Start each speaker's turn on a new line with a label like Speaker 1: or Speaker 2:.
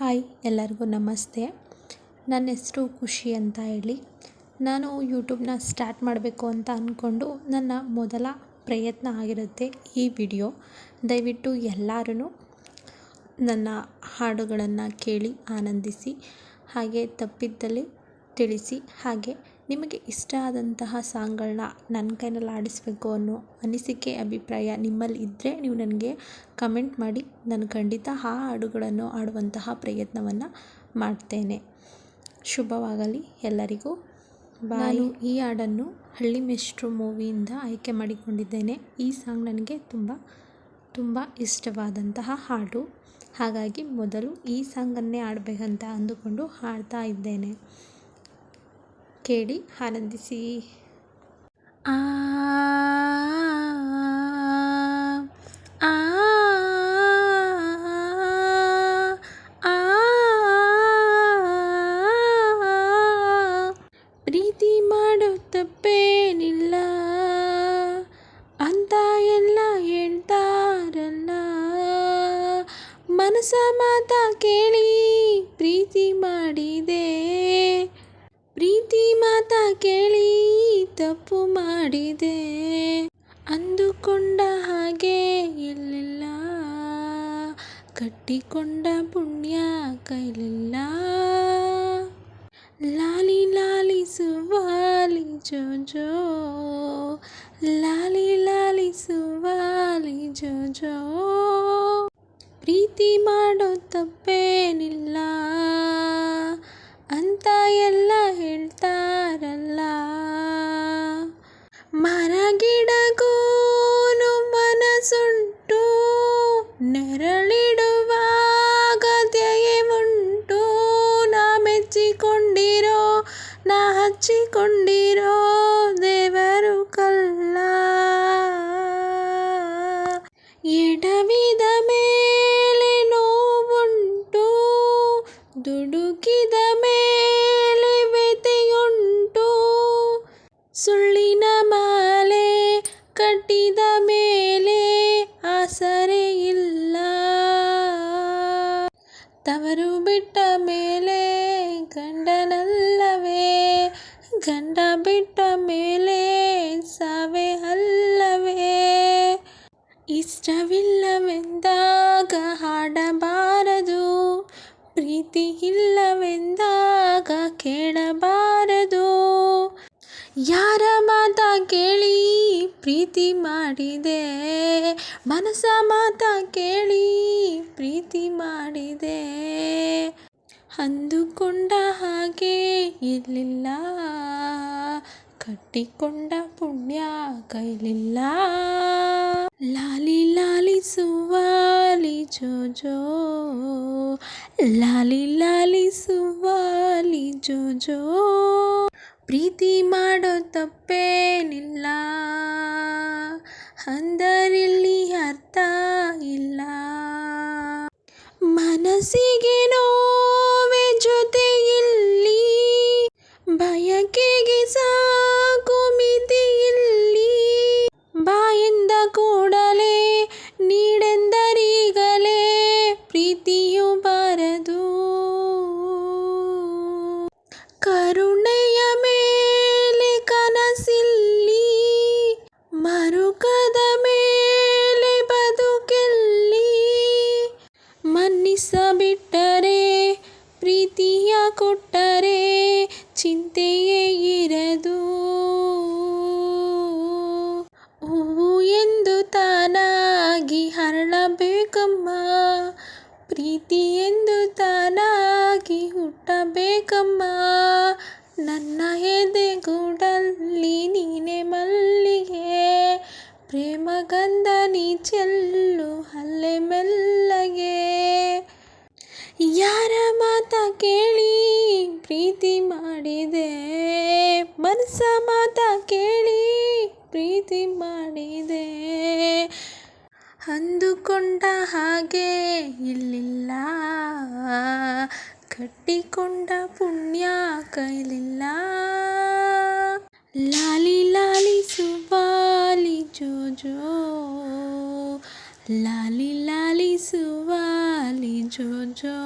Speaker 1: Hi, ಎಲ್ಲರಿಗೂ ನಮಸ್ತೆ. ನನ್ನ ಹೆಸರು ಖುಷಿ ಅಂತ ಹೇಳಿ. ನಾನು ಯೂಟ್ಯೂಬ್ನ ಸ್ಟಾರ್ಟ್ ಮಾಡಬೇಕು ಅಂತ ಅಂದ್ಕೊಂಡು ನನ್ನ ಮೊದಲ ಪ್ರಯತ್ನ ಆಗಿರುತ್ತೆ ಈ ವಿಡಿಯೋ. ದಯವಿಟ್ಟು ಎಲ್ಲರೂ ನನ್ನ ಹಾಡುಗಳನ್ನು ಕೇಳಿ ಆನಂದಿಸಿ, ಹಾಗೆ ತಪ್ಪಿದ್ದಲ್ಲಿ ತಿಳಿಸಿ. ಹಾಗೆ ನಿಮಗೆ ಇಷ್ಟ ಆದಂತಹ ಸಾಂಗ್ಗಳನ್ನ ನನ್ನ ಕೈನಲ್ಲಿ ಆಡಿಸಬೇಕು ಅನ್ನೋ ಅನಿಸಿಕೆ, ಅಭಿಪ್ರಾಯ ನಿಮ್ಮಲ್ಲಿ ಇದ್ದರೆ ನೀವು ನನಗೆ ಕಮೆಂಟ್ ಮಾಡಿ. ನಾನು ಖಂಡಿತ ಆ ಹಾಡುಗಳನ್ನು ಆಡುವಂತಹ ಪ್ರಯತ್ನವನ್ನು ಮಾಡ್ತೇನೆ. ಶುಭವಾಗಲಿ ಎಲ್ಲರಿಗೂ. ನಾನು ಈ ಹಾಡನ್ನು ಹಳ್ಳಿ ಮೇಷ್ಟ್ರು ಮೂವಿಯಿಂದ ಆಯ್ಕೆ ಮಾಡಿಕೊಂಡಿದ್ದೇನೆ. ಈ ಸಾಂಗ್ ನನಗೆ ತುಂಬ ಇಷ್ಟವಾದಂತಹ ಹಾಡು. ಹಾಗಾಗಿ ಮೊದಲು ಈ ಸಾಂಗನ್ನೇ ಆಡಬೇಕಂತ ಅಂದುಕೊಂಡು ಹಾಡ್ತಾ ಇದ್ದೇನೆ. ಕೇಳಿ ಆನಂದಿಸಿ. ಆ ಆ ಪ್ರೀತಿ ಮಾಡೋ ತಪ್ಪೇನಿಲ್ಲ ಅಂತ ಎಲ್ಲ ಹೇಳ್ತಾರಲ್ಲ, ಮನಸ ಮಾತ ಕೇಳಿ ಪ್ರೀತಿ ಮಾಡಿದೆ, ಪ್ರೀತಿ ಮಾತ ಕೇಳಿ ತಪ್ಪು ಮಾಡಿದೆ, ಅಂದುಕೊಂಡ ಹಾಗೆ ಇರಲಿಲ್ಲ, ಕಟ್ಟಿಕೊಂಡ ಪುಣ್ಯ ಕೈಲಿಲ್ಲ, ಲಾಲಿ ಲಾಲಿ ಸುವಾಲಿ ಜೋಜೋ, ಲಾಲಿ ಲಾಲಿ ಸುವಾಲಿ ಜೋಜೋ. ಪ್ರೀತಿ ಮಾಡೋ ತಪ್ಪೇನಿಲ್ಲ ಅಂತ ಎಲ್ಲ ಹೇಳ್ತಾರಲ್ಲ, ಮರ ಗಿಡಗೂನು ಮನಸ್ಸುಂಟು, ನೆರಳಿಡುವಾಗ ದಯೆ ಉಂಟು, ನಾ ಮೆಚ್ಚಿಕೊಂಡಿರೋ ನಾ ಹಚ್ಚಿಕೊಂಡಿರೋ ದೇವರು ಕಲ್ಲ, ಎಡವಿದ ಮೇಲೆ ನೋವುಂಟು, ದುಡುಕಿದ ಮೇಲೆ ವ್ಯಥೆಯುಂಟು, ಸುಳ್ಳಿನ ಮಾಲೆ ಕಟ್ಟಿದ ಮೇಲೆ ಆಸರೆ ಇಲ್ಲ, ತವರು ಬಿಟ್ಟ ಮೇಲೆ ಗಂಡನಲ್ಲವೇ, ಗಂಡ ಬಿಟ್ಟ ಮೇಲೆ ಸಾವೇ ಅಲ್ಲವೇ, ಇಷ್ಟವಿಲ್ಲವೆಂದಾಗ ಹಾಡಬಾರದು, ಪ್ರೀತಿ ಇಲ್ಲವೆಂದಾಗ ಕೇಳಬಾರದು, ಯಾರ ಮಾತ ಕೇಳಿ ಪ್ರೀತಿ ಮಾಡಿದೆ, ಮನಸ ಮಾತ ಕೇಳಿ ಪ್ರೀತಿ ಮಾಡಿದೆ, ಅಂದುಕೊಂಡ ಹಾಗೆ ಇರಲಿಲ್ಲ, ಕಟ್ಟಿಕೊಂಡ ಪುಣ್ಯ ಕೈಲಿಲ್ಲ, ಲಾಲಿ ಲಾಲಿ ಸುವಾಲಿ ಜೋಜೋ, ಲಾಲಿ ಲಾಲಿ ಸುವಾಲಿ ಜೋಜೋ. ಪ್ರೀತಿ ಮಾಡೋ ತಪ್ಪೇನಿಲ್ಲ ಅಂದರಿಲ್ಲಿ ಅರ್ಥ ಇಲ್ಲ, ಮನಸ್ಸಿಗೆ ನೋವೆ ಜೊತೆ ಇಲ್ಲಿ, ಬಯಕೆಗೆ ಸಾಕು ಮಿತಿ ಇಲ್ಲಿ, ಬಾಯಿಂದ ಕೂಡಲೇ ನೀಡೆಂದರೀಗಲೇ ಪ್ರೀತಿಯು ಬಾರದು, ಕರುಣೆಯ ಮೇಲೆ ಕನಸಿಲ್ಲಿ, ಮರುಕದ ಮೇಲೆ ಬದುಕೆಲ್ಲಿ, ಮನ್ನಿಸಬಿಟ್ಟರೆ ಪ್ರೀತಿಯ ಕೊಟ್ಟರೆ ಚಿಂತೆಯೇ ಇರದು, ಹೂವು ಎಂದು ತಾನಾಗಿ ಹರಳಬೇಕಮ್ಮ, ಪ್ರೀತಿ ಎಂದು ತಾನಾಗಿ ಹುಟ್ಟಬೇಕಮ್ಮ, ನನ್ನ ಎದೆಗೂಡಲ್ಲಿ ನೀನೆ ಮಲ್ಲಿಗೆ, ಪ್ರೇಮ ಗಂಧ ನೀ ಚೆಲ್ಲು ಅಲ್ಲೆ ಮೆಲ್ಲಗೆ, ಯಾರ ಮಾತ ಕೇಳಿ ಪ್ರೀತಿ ಮಾಡಿದೆ, ಮನಸ ಮಾತ ಕೇಳಿ ಪ್ರೀತಿ ಮಾಡಿದೆ, ಅಂದುಕೊಂಡ ಹಾಗೆ ಇರಲಿಲ್ಲ, ಕಟ್ಟಿಕೊಂಡ ಪುಣ್ಯ ಕೈಲಿಲ್ಲ, ಲಾಲಿ ಲಾಲಿ ಸುವಾಲಿ ಜೋಜೋ, ಲಾಲಿ ಲಾಲಿ ಸುವಾಲಿ ಜೋಜೋ.